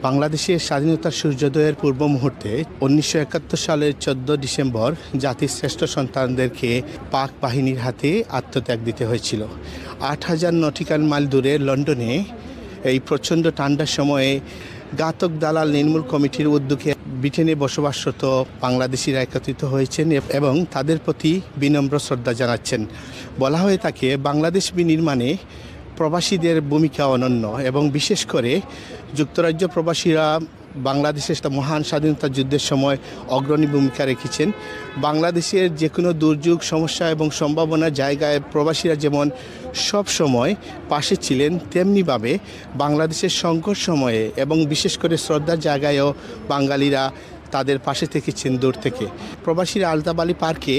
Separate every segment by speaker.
Speaker 1: বাংলাদেশের স্বাধীনতার সূর্যোদয়ের পূর্ব মুহূর্তে 1971 সালের 14 ডিসেম্বর জাতির শ্রেষ্ঠ সন্তানদেরকে পাক বাহিনীর হাতে আত্মত্যাগ দিতে হয়েছিল। 8000 নটিক্যাল মাইল দূরে লন্ডনে এই প্রচণ্ড ঠান্ডার সময়ে ঘাতক দালাল নির্মূল কমিটির উদ্যোগে ব্রিটেনে বসবাসরত বাংলাদেশিরা একত্রিত হয়েছেন এবং তাদের প্রতি বিনম্র শ্রদ্ধা জানাচ্ছেন। বলা হয়ে থাকে বাংলাদেশ বিনির্মাণে প্রবাসীদের ভূমিকা অনন্য এবং বিশেষ করে যুক্তরাজ্য প্রবাসীরা বাংলাদেশের মহান স্বাধীনতা যুদ্ধের সময় অগ্রণী ভূমিকা রেখেছেন। বাংলাদেশের যে কোনো দুর্যোগ সমস্যা এবং সম্ভাবনার জায়গায় প্রবাসীরা যেমন সব সময় পাশে ছিলেন, তেমনিভাবে বাংলাদেশের সংকট সময়ে এবং বিশেষ করে শ্রদ্ধার জায়গায়ও বাঙালিরা তাদের পাশে থেকেছেন দূর থেকে। প্রবাসীরা আলতাবালি পার্কে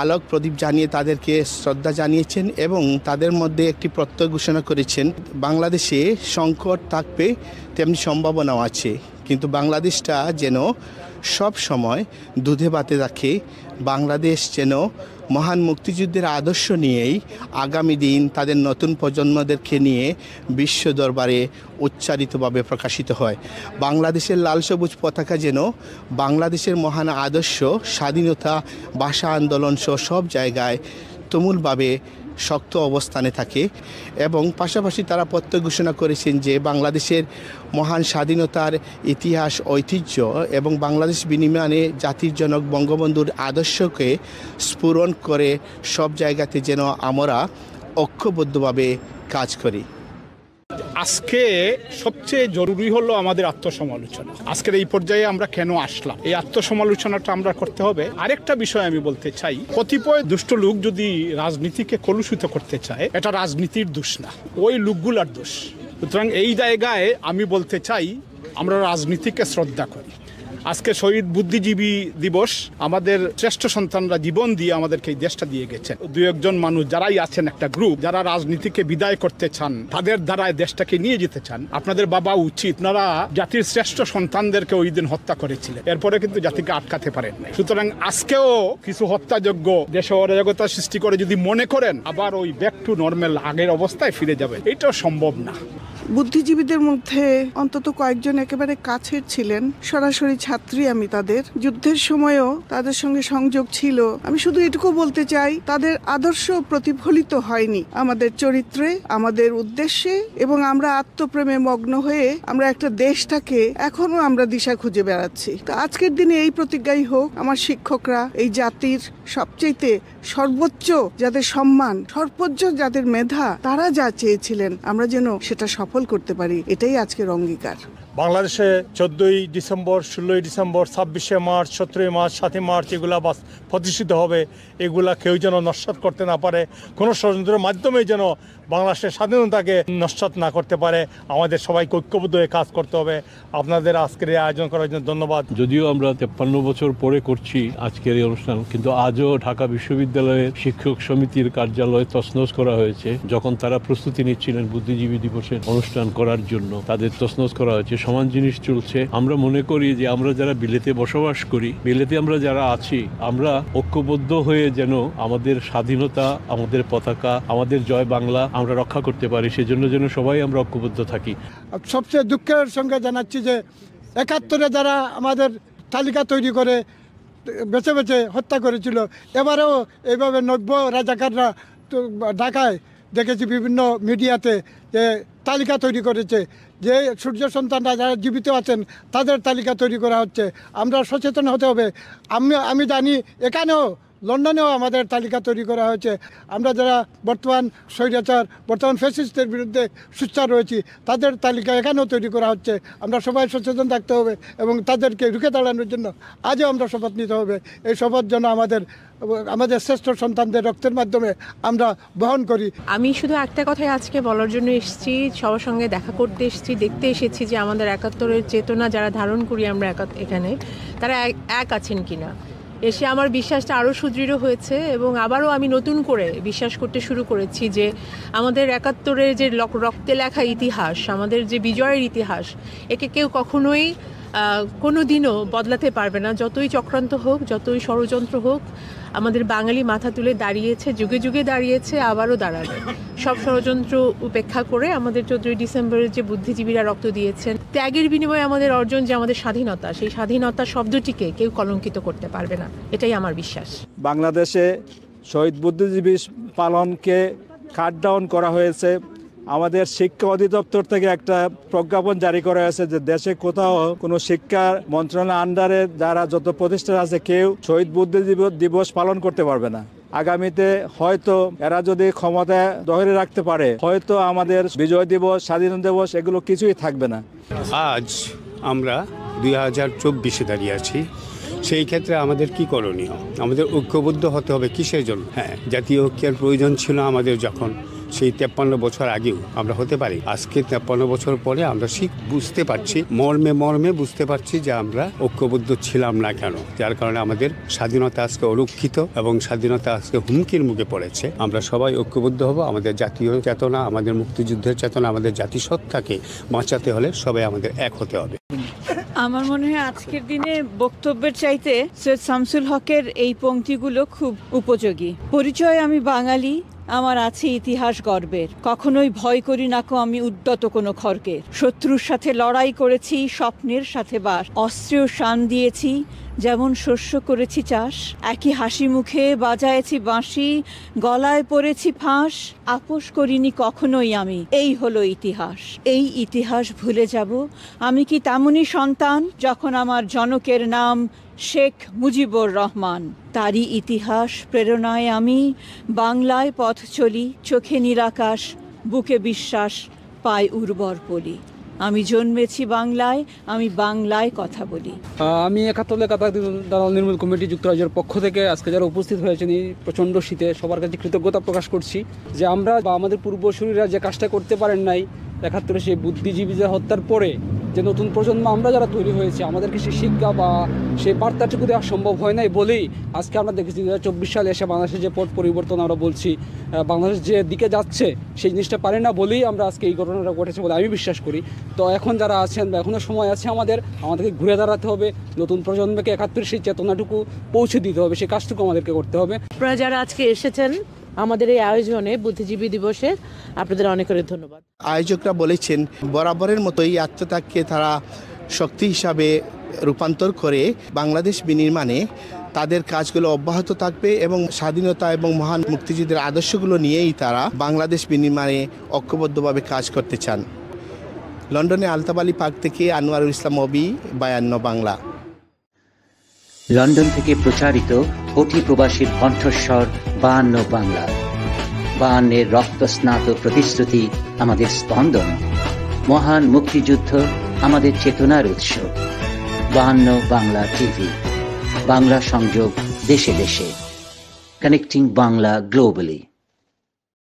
Speaker 1: আলোক প্রদীপ জানিয়ে তাদেরকে শ্রদ্ধা জানিয়েছেন এবং তাদের মধ্যে একটি প্রত্যয় ঘোষণা করেছেন, বাংলাদেশে সংকট থাকবে তেমনি সম্ভাবনাও আছে, কিন্তু বাংলাদেশটা যেন সব সময় দুধে ভাতে রাখে। বাংলাদেশ যেন মহান মুক্তিযুদ্ধের আদর্শ নিয়েই আগামী দিন তাদের নতুন প্রজন্মদেরকে নিয়ে বিশ্ব দরবারে উচ্চারিতভাবে প্রকাশিত হয়। বাংলাদেশের লাল সবুজ পতাকা যেন বাংলাদেশের মহান আদর্শ, স্বাধীনতা, ভাষা আন্দোলন সহ সব জায়গায় তুমুলভাবে শক্ত অবস্থানে থাকে। এবং পাশাপাশি তারা প্রত্যয় ঘোষণা করেছেন যে বাংলাদেশের মহান স্বাধীনতার ইতিহাস, ঐতিহ্য এবং বাংলাদেশ বিনির্মাণে জাতির জনক বঙ্গবন্ধুর আদর্শকে স্ফুরণ করে সব জায়গাতে যেন আমরা ঐক্যবদ্ধভাবে কাজ করি।
Speaker 2: আজকে সবচেয়ে জরুরি হলো আমাদের আত্মসমালোচনা। আজকের এই পর্যায়ে আমরা কেন আসলাম, এই আত্মসমালোচনাটা আমরা করতে হবে। আরেকটা বিষয় আমি বলতে চাই, কতিপয় দুষ্ট লোক যদি রাজনীতিকে কলুষিত করতে চায়, এটা রাজনীতির দোষ না, ওই লোকগুলার দোষ। সুতরাং এই জায়গায় আমি বলতে চাই আমরা রাজনীতিকে শ্রদ্ধা করি। আজকে শহীদ বুদ্ধিজীবী দিবস, আমাদের শ্রেষ্ঠ সন্তানরা জীবন দিয়ে আমাদেরকে এই দেশটা দিয়ে গেছে। দু একজন মানুষ যারাই আছেন, একটা গ্রুপ যারা রাজনীতিকে বিদায় করতে চান, তাদের দ্বারায় দেশটাকে নিয়ে যেতে চান, আপনাদের বাবা উচিত, আপনারা জাতির শ্রেষ্ঠ সন্তানদেরকে ওই দিন হত্যা করেছিলেন, এরপরে কিন্তু জাতিকে আটকাতে পারেন নাই। সুতরাং আজকেও কিছু হত্যাযোগ্য দেশে অরাজকতা সৃষ্টি করে যদি মনে করেন আবার ওই ব্যাক টু নর্মাল আগের অবস্থায় ফিরে যাবে, এটাও সম্ভব না।
Speaker 3: বুদ্ধিজীবীদের মধ্যে অন্তত কয়েকজন একেবারে কাছের ছিলেন, সরাসরি ছাত্রী আমি তাদের। যুদ্ধের সময়ও তাদের সঙ্গে সংযোগ ছিল। আমি শুধু এটুকু বলতে চাই, তাদের আদর্শ প্রতিফলিত হয়নি আমাদের চরিত্রে, আমাদের উদ্দেশ্যে, এবং আমরা আত্মপ্রেমে মগ্ন হয়ে আমরা একটা দেশটাকে এখনো আমরা দিশা খুঁজে বেড়াচ্ছি। তো আজকের দিনে এই প্রতিজ্ঞাই হোক, আমার শিক্ষকরা এই জাতির সবচেয়ে সর্বোচ্চ যাদের সম্মান, সর্বোচ্চ যাদের মেধা, তারা যা চেয়েছিলেন আমরা যেন সেটা সফল করতে পারি, এটাই আজকের অঙ্গীকার।
Speaker 4: বাংলাদেশে 14ই ডিসেম্বর, 16ই ডিসেম্বর, 26শে মার্চ, 17ই মার্চ, 7ই মার্চ এগুলা প্রতিষ্ঠিত হবে। এগুলা কেউ যেন নস্যাৎ করতে না পারে, কোনো ষড়যন্ত্রের মাধ্যমে যেন বাংলাদেশের স্বাধীনতাকে নস্যাৎ না করতে পারে। আমাদের সবাইকে ঐক্যবদ্ধ হয়ে কাজ করতে হবে। আপনাদের আজকের এই আয়োজন করার জন্য ধন্যবাদ।
Speaker 5: যদিও আমরা 53 বছর পরে করছি আজকের এই অনুষ্ঠান, কিন্তু আজও ঢাকা বিশ্ববিদ্যালয়ের শিক্ষক সমিতির কার্যালয় তছনছ করা হয়েছে। যখন তারা প্রস্তুতি নিচ্ছিলেন বুদ্ধিজীবী দিবসের অনুষ্ঠান করার জন্য, তাদের তছনছ করা হয়েছে। সমান জিনিস চলছে। আমরা মনে করি যে আমরা যারা বিলেতে বসবাস করি, বিলেতে আমরা যারা আছি, আমরা ঐক্যবদ্ধ হয়ে যেন আমাদের স্বাধীনতা, আমাদের পতাকা, আমাদের জয় বাংলা আমরা রক্ষা করতে পারি, সেজন্য যেন সবাই আমরা ঐক্যবদ্ধ থাকি।
Speaker 6: সবচেয়ে দুঃখের সঙ্গে জানাচ্ছি যে 71-এ যারা আমাদের তালিকা তৈরি করে বেছে বেছে হত্যা করেছিল, এবারেও এইভাবে নব্য রাজাকাররা ঢাকায় দেখেছি বিভিন্ন মিডিয়াতে যে তালিকা তৈরি করেছে, যে সূর্য সন্তানরা যারা জীবিত আছেন তাদের তালিকা তৈরি করা হচ্ছে। আমরা সচেতন হতে হবে। আমি জানি এখানেও লন্ডনেও আমাদের তালিকা তৈরি করা হয়েছে। আমরা যারা বর্তমান স্বৈরাচার, বর্তমান ফ্যাসিস্টের বিরুদ্ধে সোচ্চার রয়েছি, তাদের তালিকা এখানেও তৈরি করা হচ্ছে। আমরা সবাই সচেতন থাকতে হবে এবং তাদেরকে রুখে দাঁড়ানোর জন্য আজও আমরা শপথ নিতে হবে। এই শপথ যেন আমাদের শ্রেষ্ঠ সন্তানদের রক্তের মাধ্যমে আমরা বহন করি।
Speaker 7: আমি শুধু একটা কথাই আজকে বলার জন্য এসেছি, সবার সঙ্গে দেখা করতে এসেছি, দেখতে এসেছি যে আমাদের 71-এর চেতনা যারা ধারণ করি আমরা এখানে, তারা এক আছেন কিনা। এসে আমার বিশ্বাসটা আরও সুদৃঢ় হয়েছে এবং আবারও আমি নতুন করে বিশ্বাস করতে শুরু করেছি যে আমাদের 71-এর যে রক্তে লেখা ইতিহাস, আমাদের যে বিজয়ের ইতিহাস, একে কেউ কখনোই কোনো দিনও বদলাতে পারবে না। যতই চক্রান্ত হোক, যতই ষড়যন্ত্র হোক, আমাদের বাঙালি মাথা তুলে দাঁড়িয়েছে, যুগে যুগে দাঁড়িয়েছে, আবারও দাঁড়াবে। সব ষড়যন্ত্র উপেক্ষা করে আমাদের 14ই ডিসেম্বরের যে বুদ্ধিজীবীরা রক্ত দিয়েছেন, ত্যাগের বিনিময়ে আমাদের অর্জন যে আমাদের স্বাধীনতা, সেই স্বাধীনতা শব্দটিকে কেউ কলঙ্কিত করতে পারবে না, এটাই আমার বিশ্বাস।
Speaker 8: বাংলাদেশে শহীদ বুদ্ধিজীবী পালনকে কাটডাউন করা হয়েছে। আমাদের শিক্ষা অধিদপ্তর থেকে একটা প্রজ্ঞাপন জারি করা হয়েছে যে দেশে কোথাও কোনো শিক্ষা মন্ত্রণালয়ের আন্ডারে যারা যত প্রতিষ্ঠান আছে কেউ শহীদ বুদ্ধিজীবী দিবস পালন করতে পারবে না। আগামীতে হয়তো এরা যদি ক্ষমতা ধরে রাখতে পারে, হয়তো আমাদের বিজয় দিবস, স্বাধীনতা দিবস এগুলো কিছুই থাকবে না।
Speaker 9: আজ আমরা 2024-এ দাঁড়িয়ে আছি। সেই ক্ষেত্রে আমাদের কি করণীয়? আমাদের ঐক্যবদ্ধ হতে হবে কিসের জন্য? হ্যাঁ, জাতীয় ঐক্যের প্রয়োজন ছিল আমাদের যখন সেই 53 বছর আগেও আমরা হতে পারি। আজকে 53 বছর পরে আমরা বুঝতে পারছি, মর্মে বুঝতে পারছি যে আমরা ঐক্যবদ্ধ ছিলাম না কেন, যার কারণে আমাদের স্বাধীনতা আজকে অরক্ষিত এবং স্বাধীনতা আজকে হুমকির মুখে পড়েছে। আমরা সবাই ঐক্যবদ্ধ হব। আমাদের জাতীয় চেতনা, আমাদের মুক্তিযুদ্ধের চেতনা, আমাদের জাতিসত্তাকে বাঁচাতে হলে সবাই আমাদের এক হতে হবে।
Speaker 10: আমার মনে হয় আজকের দিনে বক্তব্যের চাইতে সৈয়দ শামসুল হকের এই পংক্তিগুলো খুব উপযোগী। পরিচয়, আমি বাঙালি, আমার আছে ইতিহাস গর্বের, কখনোই ভয় করি না কো আমি উদ্যত কোনো খড়গের। শত্রুর সাথে লড়াই করেছি, স্বপ্নের সাথে বাস, অস্ত্রেও শান দিয়েছি, যেমন শস্য করেছি চাষ। একই হাসি মুখে বাজায়েছি বাঁশি, গলায় পড়েছি ফাঁস, আপোষ করিনি কখনোই আমি। এই হলো ইতিহাস। এই ইতিহাস ভুলে যাব আমি কি তেমনই সন্তান যখন আমার জনকের নাম শেখ মুজিবুর রহমান। তারই ইতিহাস প্রেরণায় আমি বাংলায় পথ চলি, চোখে নীলাকাশ, বুকে বিশ্বাস, পায় উর্বর পলি। আমি জন্মেছি বাংলায়, আমি বাংলায় কথা বলি।
Speaker 11: আমি 71 দালাল নির্মূল কমিটি যুক্তরাজ্যের পক্ষ থেকে আজকে যারা উপস্থিত হয়েছেন এই প্রচণ্ড শীতে সবার কাছে কৃতজ্ঞতা প্রকাশ করছি যে আমরা বা আমাদের পূর্বসূরীরা যে কাজটা করতে পারেন নাই 71 সেই বুদ্ধিজীবীদের হত্যার পরে, যে নতুন প্রজন্ম আমরা যারা তৈরি হয়েছে আমাদেরকে সেই শিক্ষা বা সেই বার্তাটুকু দেওয়া সম্ভব হয় নাই বলেই আজকে আমরা দেখেছি 2024 সালে এসে বাংলাদেশের যে পট পরিবর্তন আমরা বলছি, বাংলাদেশ যে দিকে যাচ্ছে সেই জিনিসটা পারে না বলেই আমরা আজকে এই ঘটনাটা ঘটেছে বলে আমি বিশ্বাস করি। তো এখন যারা আছেন বা এখনও সময় আছে আমাদেরকে ঘুরে দাঁড়াতে হবে, নতুন প্রজন্মকে 71 সেই চেতনাটুকু পৌঁছে দিতে হবে, সেই কাজটুকু আমাদেরকে করতে হবে।
Speaker 12: আপনারা যারা আজকে এসেছেন আমাদের এই আয়োজনে বুদ্ধিজীবী দিবসের, আপনাদের অনেক অনেক ধন্যবাদ।
Speaker 1: আয়োজকরা বলেছেন বরাবরের মতোই আত্মত্যাগকে তারা শক্তি হিসাবে রূপান্তর করে বাংলাদেশ বিনির্মাণে তাদের কাজগুলো অব্যাহত থাকবে এবং স্বাধীনতা এবং মহান মুক্তিযুদ্ধের আদর্শগুলো নিয়েই তারা বাংলাদেশ বিনির্মাণে ঐক্যবদ্ধভাবে কাজ করতে চান। লন্ডনে আলতাফ আলী পার্ক থেকে আনোয়ারুল ইসলাম অবি, 52 বাংলা।
Speaker 13: লন্ডন থেকে প্রচারিত কোটি প্রবাসীর কণ্ঠস্বর 52 বাংলা। 52 রক্তস্নাত প্রতিশ্রুতি আমাদের স্পন্দন, মহান মুক্তিযুদ্ধ আমাদের চেতনার উৎস। 52 বাংলা টিভি, বাংলা সংযোগ দেশে দেশে, কানেক্টিং বাংলা গ্লোবালি।